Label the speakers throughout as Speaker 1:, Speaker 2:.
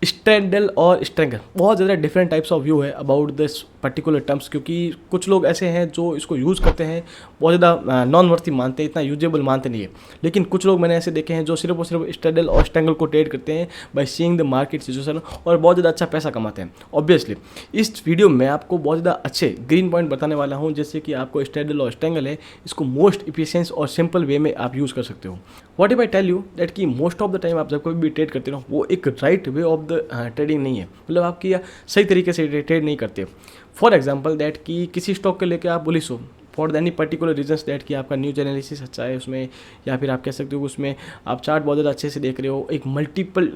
Speaker 1: Straddle और strangle, बहुत ज़्यादा डिफरेंट टाइप्स ऑफ व्यू है अबाउट दिस पर्टिकुलर टर्म्स, क्योंकि कुछ लोग ऐसे हैं जो इसको यूज़ करते हैं, बहुत ज़्यादा नॉन वर्थी मानते हैं, इतना यूजेबल मानते नहीं है। लेकिन कुछ लोग मैंने ऐसे देखे हैं जो सिर्फ और सिर्फ स्ट्रैडल और स्ट्रैंगल को ट्रेड करते हैं bye seeing the market situation, और बहुत ज़्यादा अच्छा पैसा कमाते हैं। ऑब्वियसली इस वीडियो में आपको बहुत ज़्यादा अच्छे ग्रीन पॉइंट बताने वाला हूँ, जैसे कि आपको स्ट्रैडल और स्ट्रैंगल है, इसको मोस्ट इफिशिएंट और सिंपल वे में आप यूज़ कर सकते हो। What if I tell you that कि मोस्ट ऑफ द टाइम आप जब कभी भी ट्रेड करते हो वो एक right way of the trading नहीं है, मतलब आपकी सही तरीके से ट्रेड नहीं करते। फॉर एग्जांपल दैट कि किसी स्टॉक को लेकर आप बुलिश हो for any particular reasons, that कि आपका न्यूज एनालिसिस अच्छा है उसमें, या फिर आप कह सकते हो उसमें आप चार्ट बहुत ज़्यादा अच्छे से देख रहे हो, एक मल्टीपल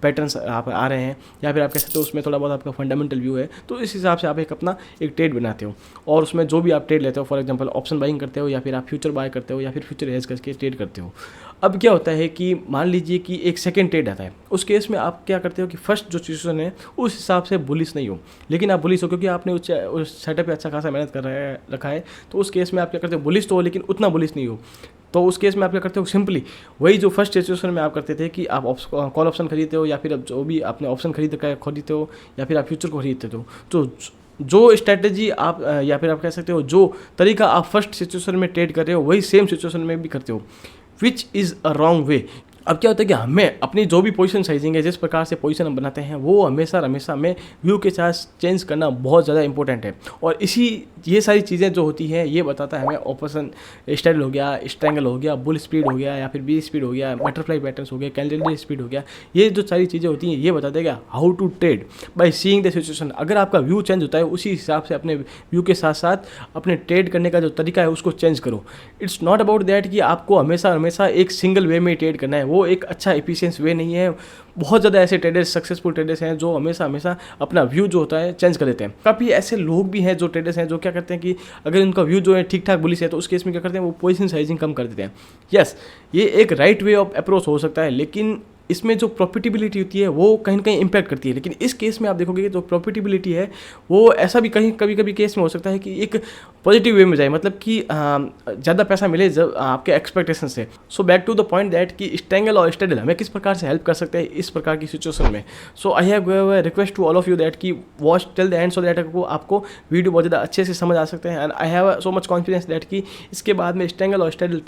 Speaker 1: पैटर्न्स आप आ रहे हैं, या फिर आप कह सकते हो उसमें थोड़ा बहुत आपका फंडामेंटल व्यू है, तो इस हिसाब से आप एक अपना एक ट्रेड बनाते हो, और उसमें जो भी आप ट्रेड लेते हो, फॉर एग्जांपल ऑप्शन बाइंग करते हो, या फिर आप फ्यूचर बाय करते हो, या फिर फ्यूचर हेज करके ट्रेड करते हो। अब क्या होता है कि मान लीजिए कि एक सेकेंड ट्रेड आता है, उस केस में आप क्या करते हो कि फर्स्ट जो सिचुएशन है उस हिसाब से बुलिश नहीं हो, लेकिन आप बुलिश हो क्योंकि आपने उस सेटअप पे अच्छा खासा मेहनत रखा है, तो उस केस में आप क्या करते हो, बुलिश तो हो लेकिन उतना बुलिश नहीं हो। तो उस केस में आप क्या करते हो, सिंपली वही जो फर्स्ट सिचुएशन में आप करते थे कि आप कॉल ऑप्शन खरीदते हो, या फिर अब जो भी आपने ऑप्शन खरीदते हो, या फिर आप फ्यूचर को खरीदते हो, तो जो स्ट्रैटेजी आप या फिर आप कह सकते हो जो तरीका आप फर्स्ट सिचुएशन में ट्रेड कर रहे हो वही सेम सिचुएशन में भी करते हो, which is a wrong way. अब क्या होता है कि हमें अपनी जो भी पोजीशन साइजिंग है, जिस प्रकार से पोजीशन हम बनाते हैं, वो हमेशा हमें व्यू के साथ चेंज करना बहुत ज़्यादा इंपॉर्टेंट है। और ये सारी चीज़ें जो होती हैं ये बताता है हमें ऑप्शन स्ट्रैडल हो गया, स्ट्रैंगल हो गया, बुल स्पीड हो गया, या फिर बी स्पीड हो गया, बटरफ्लाई पैटर्न्स हो गया, कैंडल स्पीड हो गया, ये जो सारी चीज़ें होती हैं ये बताते हैं how to trade by seeing the situation. अगर आपका व्यू चेंज होता है उसी हिसाब से अपने व्यू के साथ साथ अपने ट्रेड करने का जो तरीका है उसको चेंज करो। इट्स नॉट अबाउट दैट कि आपको हमेशा एक सिंगल वे में ट्रेड करना है, वो एक अच्छा एफिशिएंस वे नहीं है। बहुत ज़्यादा ऐसे ट्रेडर्स, सक्सेसफुल ट्रेडर्स हैं जो हमेशा अपना व्यू जो होता है चेंज कर देते हैं। काफ़ी ऐसे लोग भी हैं जो ट्रेडर्स हैं जो क्या करते हैं कि अगर उनका व्यू जो है ठीक ठाक बुलिश है तो उस केस में क्या करते हैं, वो पोजीशन साइजिंग कम कर देते हैं। यस, ये एक राइट वे ऑफ अप्रोच हो सकता है, लेकिन इसमें जो प्रॉफिटेबिलिटी होती है वो कहीं ना कहीं इम्पैक्ट करती है। लेकिन इस केस में आप देखोगे कि जो प्रॉफिटेबिलिटी है वो ऐसा भी कभी केस में हो सकता है कि एक पॉजिटिव वे में जाए, मतलब कि ज़्यादा पैसा मिले जब आपके एक्सपेक्टेशन से। So back to the point that कि स्ट्रैंगल और स्ट्रैडल हमें किस प्रकार से हेल्प कर सकते हैं इस प्रकार की सिचुएशन में। So I have request to all of you that कि watch till the end, so that आपको वीडियो बहुत ज़्यादा अच्छे से समझ आ सकते हैं। And I have so much confidence that कि इसके बाद में स्ट्रैंगल और स्ट्रैडल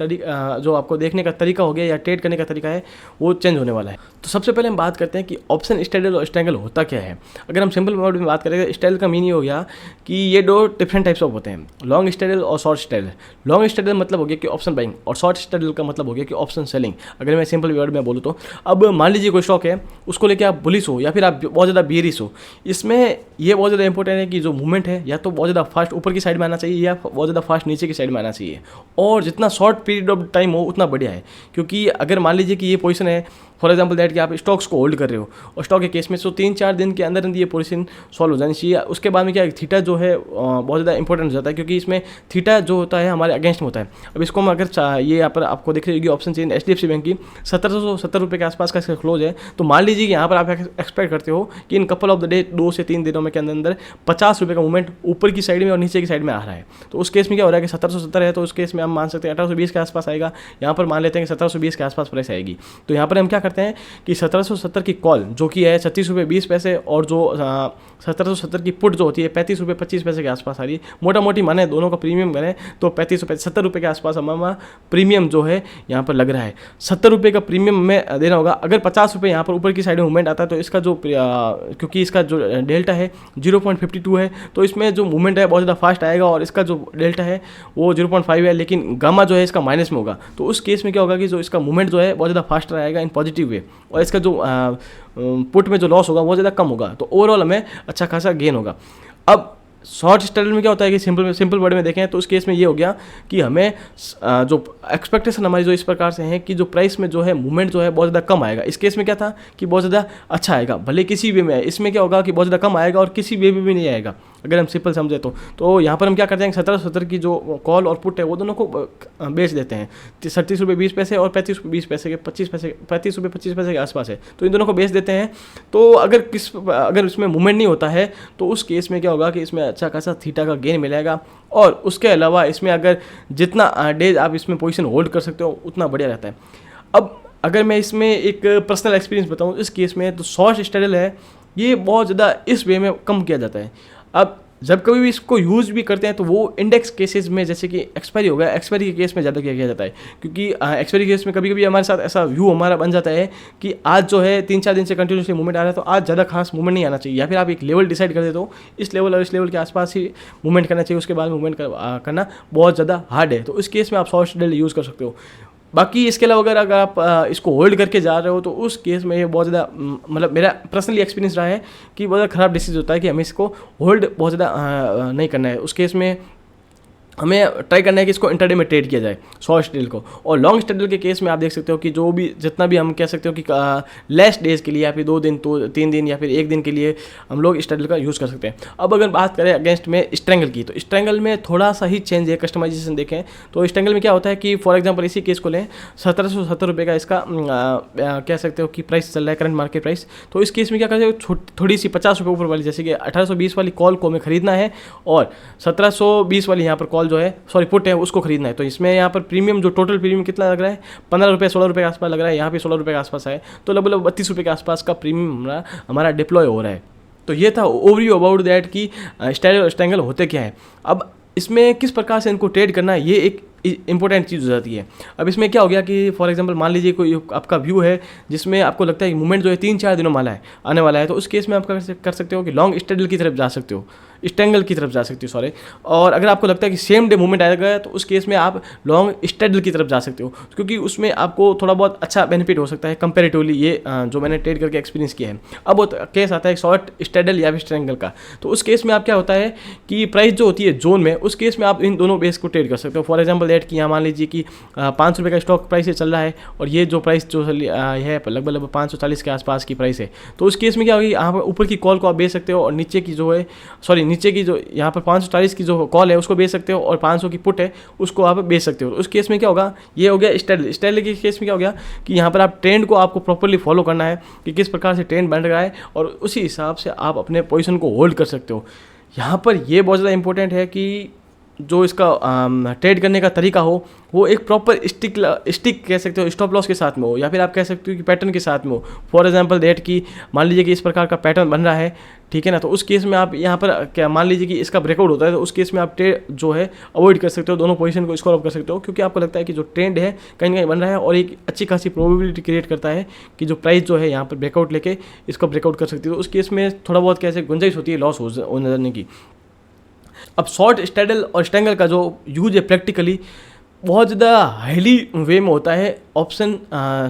Speaker 1: जो आपको देखने का तरीका हो गया या ट्रेड करने का तरीका है वो चेंज होने वाला है। तो सबसे पहले हम बात करते हैं कि ऑप्शन स्ट्रैडल और स्ट्रैंगल होता क्या है। अगर हम सिंपल वर्ड में बात करें, स्ट्रैडल का मीनिंग हो गया कि ये दो डिफरेंट टाइप्स ऑफ होते हैं, लॉन्ग स्ट्रैडल और शॉर्ट स्ट्रैडल। लॉन्ग स्ट्रैडल मतलब हो गया कि ऑप्शन बाइंग, और शॉर्ट स्ट्रैडल का मतलब हो गया कि ऑप्शन सेलिंग। अगर मैं सिंपल वर्ड में बोलूँ तो अब मान लीजिए कोई स्टॉक है, उसको लेकर आप बुलिश हो या फिर आप बहुत ज़्यादा बेरिश हो, इसमें ये बहुत ज़्यादा इंपॉर्टेंट है कि जो मूवमेंट है या तो बहुत ज़्यादा फास्ट ऊपर की साइड में आना चाहिए या बहुत ज़्यादा फास्ट नीचे की साइड में आना चाहिए, और जितना शॉर्ट पीरियड ऑफ टाइम हो उतना बढ़िया है। क्योंकि अगर मान लीजिए कि ये पोजीशन है, फॉर एग्जाम्पल दैट कि आप स्टॉक्स को होल्ड कर रहे हो, और स्टॉक के केस में तो 3-4 दिन के अंदर ये पोजीशन सॉल्व हो जानी चाहिए। उसके बाद में क्या थीटा जो है बहुत ज़्यादा इंपॉर्टेंट हो जाता है, क्योंकि इसमें थीटा जो होता है हमारे अगेंस्ट में होता है। अब इसको हम अगर ये यहाँ पर आपको दिख रही होगी ऑप्शन चेन HDFC बैंक की 1770 रुपये के आसपास का इसका क्लोज है, तो मान लीजिए कि यहाँ पर आप एक्सपेक्ट करते हो कि in couple of the day 2 से 3 दिनों में के अंदर 50 रुपये का मूवमेंट ऊपर की साइड में और नीचे की साइड में आ रहा है। तो उस केस में क्या हो रहा है कि 1770 है, तो उस केस में हम मान सकते हैं 1820 के आसपास आएगा। यहाँ पर मान लेते हैं कि 1720 के आसपास प्राइस आएगी। तो यहाँ पर हम क्या करते हैं कि 1770 की कॉल जो कि है 36 रुपये 20 पैसे, और जो 1770 की पुट जो होती है 35 रुपये 25 पैसे के आसपास आ रही है। मोटा मोटी माने दोनों का प्रीमियम करें तो 35 रुपये 70 रुपये के आसपास हमारा प्रीमियम जो है यहाँ पर लग रहा है। 70 रुपये का प्रीमियम में देना होगा। अगर 50 रुपये यहाँ पर ऊपर की साइड में मूवमेंट आता है तो इसका जो क्योंकि इसका जो डेल्टा है 0.52 है, तो इसमें जो मूवमेंट है बहुत ज़्यादा फास्ट आएगा, और इसका जो डेल्टा है वो 0.5 है, लेकिन गामा जो है इसका माइनस में होगा। तो उस केस में क्या होगा कि जो इसका मूवमेंट जो है बहुत ज़्यादा फास्ट आएगा इन पॉजिटिव वे, और इसका जो पुट में जो लॉस होगा वो ज़्यादा कम होगा। तो ओवरऑल हमें अच्छा खासा गेन होगा। अब शॉर्ट स्ट्रैडल में क्या होता है कि सिंपल वर्ड में देखें तो उस केस में ये हो गया कि हमें जो एक्सपेक्टेशन हमारी जो इस प्रकार से है कि जो प्राइस में जो है मूवमेंट जो है बहुत ज़्यादा कम आएगा। इस केस में क्या था कि बहुत ज़्यादा अच्छा आएगा, भले किसी वे में है। इसमें क्या होगा कि बहुत ज़्यादा कम आएगा और किसी वे में भी नहीं आएगा, अगर हम सिंपल समझे तो यहाँ पर हम क्या करते हैं 1770 की जो कॉल और पुट है वो दोनों को बेच देते हैं। 37 रुपये 20 पैसे और 35 रुपये 20 पैसे के 35 रुपये 25 पैसे के आसपास है, तो इन दोनों को बेच देते हैं। तो अगर इसमें मूवमेंट नहीं होता है तो उस केस में क्या होगा कि इसमें अच्छा खासा थीटा का गेन मिलेगा, और उसके अलावा इसमें अगर जितना डेज आप इसमें पोजीशन होल्ड कर सकते हो उतना बढ़िया रहता है। अब अगर मैं इसमें एक पर्सनल एक्सपीरियंस बताऊँ इस केस में, तो शॉर्ट स्ट्रैडल है ये बहुत ज़्यादा इस वे में कम किया जाता है। अब जब कभी भी इसको यूज़ भी करते हैं तो वो इंडेक्स केसेस में, जैसे कि एक्सपायरी हो गया, एक्सपायरी के केस में ज़्यादा किया जाता है, क्योंकि एक्सपायरी केस में कभी कभी हमारे साथ ऐसा व्यू हमारा बन जाता है कि आज जो है 3-4 दिन से कंटिन्यूसली मूवमेंट आ रहा है, तो आज ज़्यादा खास मूवमेंट नहीं आना चाहिए, या फिर आप एक लेवल डिसाइड कर देते हो इस लेवल और इस लेवल के आसपास ही मूवमेंट करना चाहिए, उसके बाद मूवमेंट करना बहुत ज़्यादा हार्ड है। तो इस केस में आप शॉर्ट स्ट्रैडल यूज़ कर सकते हो। बाकी इसके अलावा अगर आप इसको होल्ड करके जा रहे हो तो उस केस में ये बहुत ज़्यादा मतलब मेरा पर्सनली एक्सपीरियंस रहा है कि बहुत ज़्यादा ख़राब डिसीजन होता है कि हमें इसको होल्ड बहुत ज़्यादा नहीं करना है। उस केस में हमें ट्राई करना है कि इसको इंटरडे में ट्रेड किया जाए शॉर्ट स्ट्रैडल को। और लॉन्ग स्ट्रैडल के केस में आप देख सकते हो कि जो भी जितना भी हम कह सकते हो कि लेस डेज के लिए या फिर 2 दिन तो 3 दिन या फिर 1 दिन के लिए हम लोग स्ट्रैडल का यूज़ कर सकते हैं। अब अगर बात करें अगेंस्ट में स्ट्रैंगल की, तो स्ट्रैंगल में थोड़ा सा ही चेंज है, कस्टमाइजेशन देखें तो स्ट्रैंगल में क्या होता है कि फॉर एग्जाम्पल इसी केस को लें, 1770 रुपये का इसका कह सकते हो कि प्राइस चल रहा है, करंट मार्केट प्राइस। तो इस केस में क्या करते हो, थोड़ी सी 50 रुपये ऊपर वाली, जैसे कि 1820 वाली कॉल को हमें खरीदना है और 1720 वाली यहाँ पर कॉल जो है, सॉरी पुट है, उसको खरीदना है। तो इसमें यहाँ पर प्रीमियम जो टोटल प्रीमियम कितना लग रहा है, 15 रुपये 16 रुपये के आसपास लग रहा है, यहाँ पे 16 रुपये के आसपास है, तो लगभग 32 रुपये के आसपास का प्रीमियम हमारा डिप्लॉय हो रहा है। तो ये था ओवरव्यू अबाउट दैट कि स्ट्रैंगल होते क्या है। अब इसमें किस प्रकार से इनको ट्रेड करना है, ये एक इंपॉर्टेंट चीज़ हो जाती है। अब इसमें क्या हो गया कि फॉर एग्जांपल मान लीजिए कोई आपका व्यू है जिसमें आपको लगता है कि मूवमेंट जो है 3-4 दिनों वाला है, आने वाला है, तो उस केस में आप कर सकते हो कि लॉन्ग स्ट्रैडल की तरफ जा सकते हो, स्ट्रैंगल की तरफ जा सकते हो, सॉरी। और अगर आपको लगता है कि सेम डे मूवमेंट आएगा तो उस केस में आप लॉन्ग स्ट्रैडल की तरफ जा सकते हो, क्योंकि उसमें आपको थोड़ा बहुत अच्छा बेनिफिट हो सकता है कंपेरेटिवली, ये जो मैंने ट्रेड करके एक्सपीरियंस किया है। अब वो केस आता है शॉर्ट स्ट्रैडल या फिर स्ट्रैंगल का, तो उस केस में आप क्या होता है कि प्राइस जो होती है जोन में, उस केस में आप इन दोनों बेस को ट्रेड कर सकते हो। फॉर एग्जाम्पल दैट कि यहाँ मान लीजिए कि 500 रुपये का स्टॉक प्राइस ये चल रहा है और ये जो प्राइस जो है लगभग 540 के आसपास की प्राइस है, तो उस केस में क्या होगी, यहाँ पर ऊपर की कॉल को आप बेच सकते हो और नीचे की जो है, सॉरी नीचे की जो यहाँ पर 540 की जो कॉल है उसको बेच सकते हो और 500 की पुट है उसको आप बेच सकते हो। उस केस में क्या होगा, ये हो गया स्ट्रैडल। स्ट्रैडल के केस में क्या हो गया कि यहाँ पर आप ट्रेंड को आपको प्रॉपर्ली फॉलो करना है कि किस प्रकार से ट्रेंड बन रहा है और उसी हिसाब से आप अपने पोजीशन को होल्ड कर सकते हो। यहाँ पर ये बहुत ज़्यादा इंपॉर्टेंट है कि जो इसका ट्रेड करने का तरीका हो वो एक प्रॉपर स्टिक कह सकते हो स्टॉप लॉस के साथ में हो, या फिर आप कह सकते हो कि पैटर्न के साथ में हो। फॉर एग्जांपल दैट कि मान लीजिए कि इस प्रकार का पैटर्न बन रहा है, ठीक है ना, तो उस केस में आप यहाँ पर क्या मान लीजिए कि इसका ब्रेकआउट होता है, तो उस केस में आप ट्रेड जो है अवॉइड कर सकते हो, दोनों पोजीशन को स्कोर अप कर सकते हो, क्योंकि आपको लगता है कि जो ट्रेंड है कहीं ना कहीं बन रहा है और एक अच्छी खासी प्रोबेबिलिटी क्रिएट करता है कि जो प्राइस जो है यहाँ पर ब्रेकआउट लेके इसको ब्रेकआउट कर सकती है। तो उस केस में थोड़ा बहुत कैसे गुंजाइश होती है लॉस हो जाने की। अब शॉर्ट स्ट्रैडल और स्ट्रैंगल का जो यूज है प्रैक्टिकली बहुत ज़्यादा हाईली वे में होता है ऑप्शन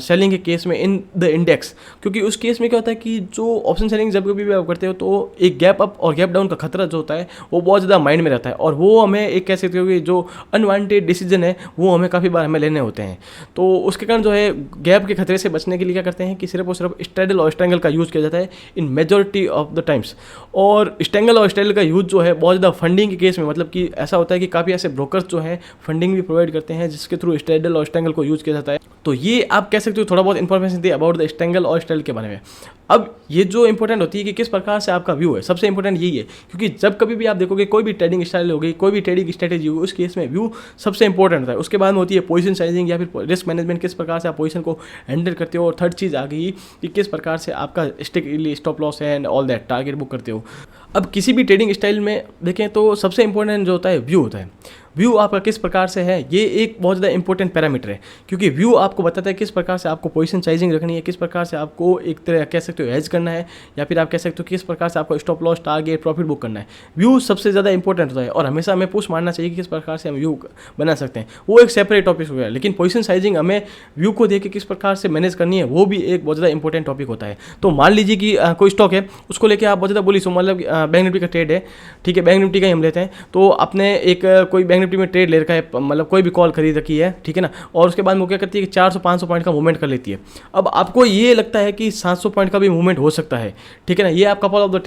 Speaker 1: सेलिंग के केस में इन द इंडेक्स, क्योंकि उस केस में क्या होता है कि जो ऑप्शन सेलिंग जब कभी भी आप करते हो तो एक गैप अप और गैप डाउन का खतरा जो होता है वो बहुत ज़्यादा माइंड में रहता है और वो हमें एक कह सकते हो कि जो अनवांटेड डिसीजन है वो हमें काफ़ी बार हमें लेने होते हैं। तो उसके कारण जो है गैप के खतरे से बचने के लिए क्या करते हैं कि सिर्फ और सिर्फ स्ट्रैडल और स्ट्रैंगल का यूज़ किया जाता है इन मेजॉरिटी ऑफ द टाइम्स। और स्ट्रैंगल और स्ट्रैडल का यूज़ जो है बहुत ज़्यादा फंडिंग के केस में, मतलब कि ऐसा होता है कि काफ़ी ऐसे ब्रोकर्स जो हैं फंडिंग भी प्रोवाइड करते हैं जिसके थ्रू स्ट्रैडल और स्ट्रैंगल को यूज़ किया जाता है। तो ये आप कह सकते हो थोड़ा बहुत information the about the strangle और स्ट्रैडल के बारे में। अब ये जो इंपॉर्टेंट होती है कि किस प्रकार से आपका व्यू है, सबसे इंपॉर्टेंट यही है, क्योंकि जब कभी भी आप देखोगे कोई भी ट्रेडिंग स्टाइल होगी, कोई भी ट्रेडिंग स्ट्रेटेजी होगी, उस केस में व्यू सबसे इंपॉर्टेंट होता है। उसके बाद में होती है पोजीशन साइजिंग या फिर रिस्क मैनेजमेंट, किस प्रकार से आप पोजीशन को हैंडल करते हो, और थर्ड चीज़ आ गई कि किस प्रकार से आपका स्ट्रिक्टली स्टॉप लॉस है and all that target book करते हो। अब किसी भी ट्रेडिंग स्टाइल में देखें तो सबसे इंपॉर्टेंट जो होता है व्यू होता है। व्यू आपका किस प्रकार से है ये एक बहुत ज़्यादा इंपॉर्टेंट पैरामीटर है, क्योंकि व्यू आपको बताता है किस प्रकार से आपको पोजीशन साइजिंग रखनी है, किस प्रकार से आपको एक तरह कह सकते हो हेज करना है, या फिर आप कह सकते हो किस प्रकार से आपको stop loss target profit book करना है। व्यू सबसे ज़्यादा इंपॉर्टेंट होता है और हमेशा हमें पुश मारना चाहिए कि किस प्रकार से हम व्यू बना सकते हैं, वो एक सेपरेट टॉपिक हो गया। लेकिन पोजीशन साइजिंग हमें व्यू को देख के किस प्रकार से मैनेज करनी है वो भी एक बहुत ज़्यादा इंपॉर्टेंट टॉपिक होता है। तो मान लीजिए कि कोई स्टॉक है, उसको लेकर आप बहुत ज़्यादा बोली सो, मतलब बैंक निफ्टी का ट्रेड है, ठीक है, बैंक निफ्टी का ही हम लेते हैं, तो आपने एक कोई बैंक निफ्टी में ट्रेड ले रखा है, मतलब कोई भी कॉल खरीद रखी है, ठीक है ना, और उसके बाद वो क्या करती है कि 400-500 पॉइंट का मूवमेंट कर लेती है। अब आपको ये लगता है कि 700 पॉइंट का भी मूवमेंट हो सकता है, ठीक है ना, ये आप कपल ऑफ द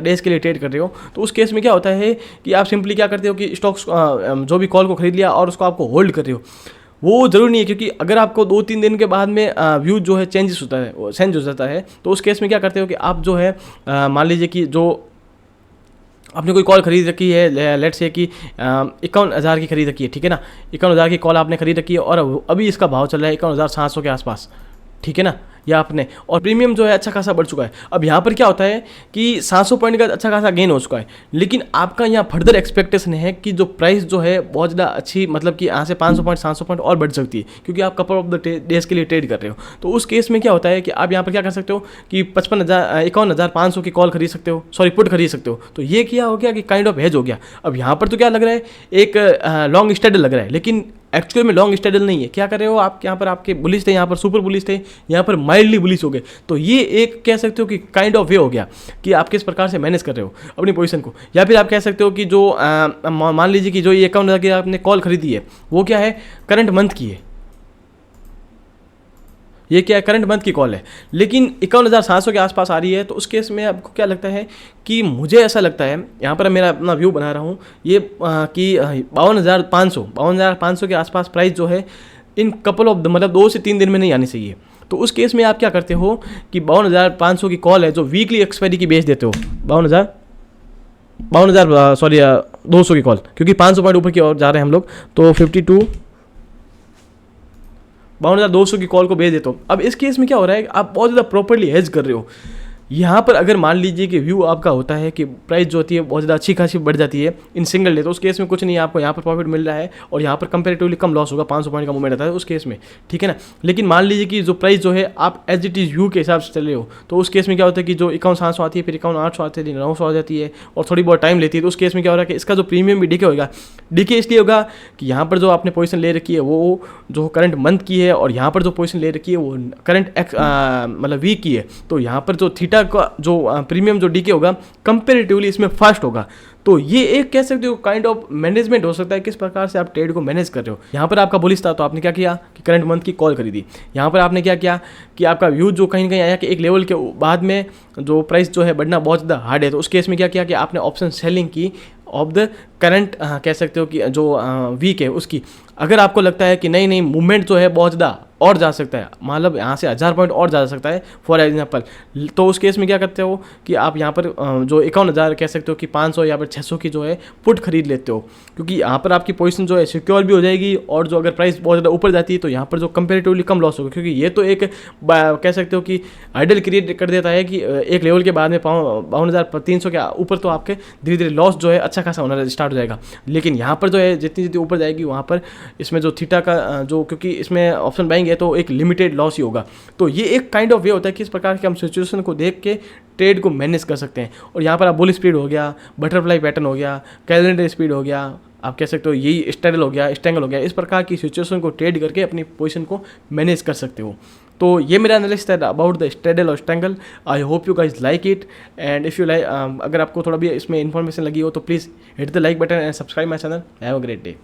Speaker 1: डेज के लिए ट्रेड कर रहे हो। तो उस केस में क्या होता है कि आप सिंपली क्या करते हो कि स्टॉक्स जो भी कॉल को खरीद लिया और उसको आपको होल्ड कर रहे हो। वो ज़रूरी नहीं है, क्योंकि अगर आपको 2-3 दिन के बाद में व्यू जो है चेंज हो जाता है, तो उस केस में क्या करते हो कि आप जो है मान लीजिए कि जो आपने कोई कॉल खरीद रखी है, लेट्स से कि 51,000 की खरीद रखी है, ठीक है ना, 51,000 की कॉल आपने खरीद रखी है और अभी इसका भाव चल रहा है 51,700 के आसपास, ठीक है ना, या आपने, और प्रीमियम जो है अच्छा खासा बढ़ चुका है। अब यहाँ पर क्या होता है कि 700 पॉइंट का अच्छा खासा गेन हो चुका है, लेकिन आपका यहाँ फर्दर एक्सपेक्टेशन है कि जो प्राइस जो है बहुत ज़्यादा अच्छी, मतलब कि यहाँ से 500 पॉइंट 700 पॉइंट और बढ़ सकती है, क्योंकि आप कपल ऑफ द डेज के लिए ट्रेड कर रहे हो। तो उस केस में क्या होता है कि आप यहाँ पर क्या कर सकते हो कि 51,500 की कॉल खरीद सकते हो, सॉरी पुट खरीद सकते हो। तो ये क्या हो गया कि काइंड ऑफ हेज हो गया। अब यहाँ पर तो क्या लग रहा है, एक लॉन्ग स्टैडल लग रहा है, लेकिन एक्चुअल में लॉन्ग स्टैडल नहीं है। क्या कर रहे हो आप, यहाँ पर आपके बुलिश थे, यहाँ पर सुपर बुलिश थे, यहाँ पर माइल्डली बुलिश हो गए। तो ये एक कह सकते हो कि काइंड ऑफ वे हो गया कि आप किस प्रकार से मैनेज कर रहे हो अपनी पोजीशन को। या फिर आप कह सकते हो कि जो मान लीजिए कि जो ये अकाउंट की आपने कॉल खरीदी है वो क्या है, करंट मंथ की है, ये क्या है, करंट मंथ की कॉल है, लेकिन 51,700 के आसपास आ रही है। तो उस केस में आपको क्या लगता है कि, मुझे ऐसा लगता है, यहाँ पर मेरा अपना व्यू बना रहा हूँ ये कि 52,500 के आसपास प्राइस जो है इन कपल ऑफ मतलब 2 से 3 दिन में नहीं आनी चाहिए। तो उस केस में आप क्या करते हो कि 52,500 की कॉल है जो वीकली एक्सपायरी की बेच देते हो, 200 की कॉल, क्योंकि 500 पॉइंट ऊपर की ओर जा रहे हैं हम लोग, तो 52,200 की कॉल को भेज देता हूँ। अब इस केस में क्या हो रहा है कि आप बहुत ज़्यादा प्रॉपर्ली हेज कर रहे हो। यहाँ पर अगर मान लीजिए कि व्यू आपका होता है कि प्राइस जो होती है बहुत ज़्यादा अच्छी खासी बढ़ जाती है इन सिंगल डे, तो उस केस में कुछ नहीं है, आपको यहाँ पर प्रॉफिट मिल रहा है और यहाँ पर कंपेरेटिवली कम लॉस होगा, 500 पॉइंट का मूवमेंट आता है उस केस में, ठीक है ना। लेकिन मान लीजिए कि जो प्राइस जो है आप एज इट इज़ व्यू के हिसाब से चले हो, तो उस केस में क्या होता है कि जो 51,700 आती है, फिर 51,800 आती है, 900 आ जाती है और थोड़ी बहुत टाइम लेती है। तो उस केस में क्या हो रहा है कि इसका जो प्रीमियम भी डीके होगा। डीके इसलिए होगा कि यहाँ पर जो आपने पोजीशन ले रखी है वो जो करंट मंथ की है, और यहाँ पर जो पोजीशन ले रखी है वो करंट मतलब वीक की है। तो यहाँ पर जो थीटा का जो प्रीमियम जो डीके होगा कंपेरेटिवली इसमें फास्ट होगा। तो ये एक कह सकते हो काइंड ऑफ मैनेजमेंट हो सकता है, किस प्रकार से आप ट्रेड को मैनेज कर रहे हो। यहाँ पर आपका बुलिश था तो आपने क्या किया कि करंट मंथ की कॉल खरीदी। यहाँ पर आपने क्या किया कि आपका व्यू जो कहीं ना कहीं आया कि एक लेवल के बाद में जो प्राइस जो है बढ़ना बहुत ज़्यादा हार्ड है, तो उस केस में क्या किया कि आपने ऑप्शन सेलिंग की ऑफ द करंट, कह सकते हो कि जो वीक है उसकी। अगर आपको लगता है कि नहीं मूवमेंट जो है बहुत ज़्यादा और जा सकता है, मतलब यहाँ से 1000 पॉइंट और जा सकता है फॉर एग्जांपल, तो उस केस में क्या करते हो कि आप यहाँ पर जो 51,000 कह सकते हो कि 500 या फिर 600 की जो है पुट खरीद लेते हो, क्योंकि यहाँ पर आपकी पोजीशन जो है सिक्योर भी हो जाएगी, और जो अगर प्राइस बहुत ज़्यादा ऊपर जाती है तो यहाँ पर जो कंपेरेटिवली कम लॉस होगा, क्योंकि ये तो एक कह सकते हो कि आइडल क्रिएट कर देता है कि एक लेवल के बाद में 52,300 के ऊपर तो आपके धीरे धीरे लॉस जो है अच्छा खासा होना स्टार्ट हो जाएगा। लेकिन यहाँ पर जो है जितनी ऊपर जाएगी वहाँ पर इसमें जो थीटा का जो, क्योंकि इसमें ऑप्शन बाइंग है तो एक लिमिटेड लॉस ही होगा। तो ये एक काइंड ऑफ वे होता है कि इस प्रकार के हम सिचुएशन को देख के ट्रेड को मैनेज कर सकते हैं। और यहाँ पर आप बुल स्पीड हो गया, बटरफ्लाई पैटर्न हो गया, कैलेंडर स्पीड हो गया, आप कह सकते हो यही स्टैडल हो गया, स्टैंगल हो गया, इस प्रकार की सिचुएशन को ट्रेड करके अपनी पोजीशन को मैनेज कर सकते हो। तो ये मेरा एनालिसिस है अबाउट द स्टैडल और stangle. I hope you guys like it, and if you like, अगर आपको थोड़ा भी इसमें इन्फॉर्मेशन लगी हो तो please hit the like button and subscribe my channel. Have a great day.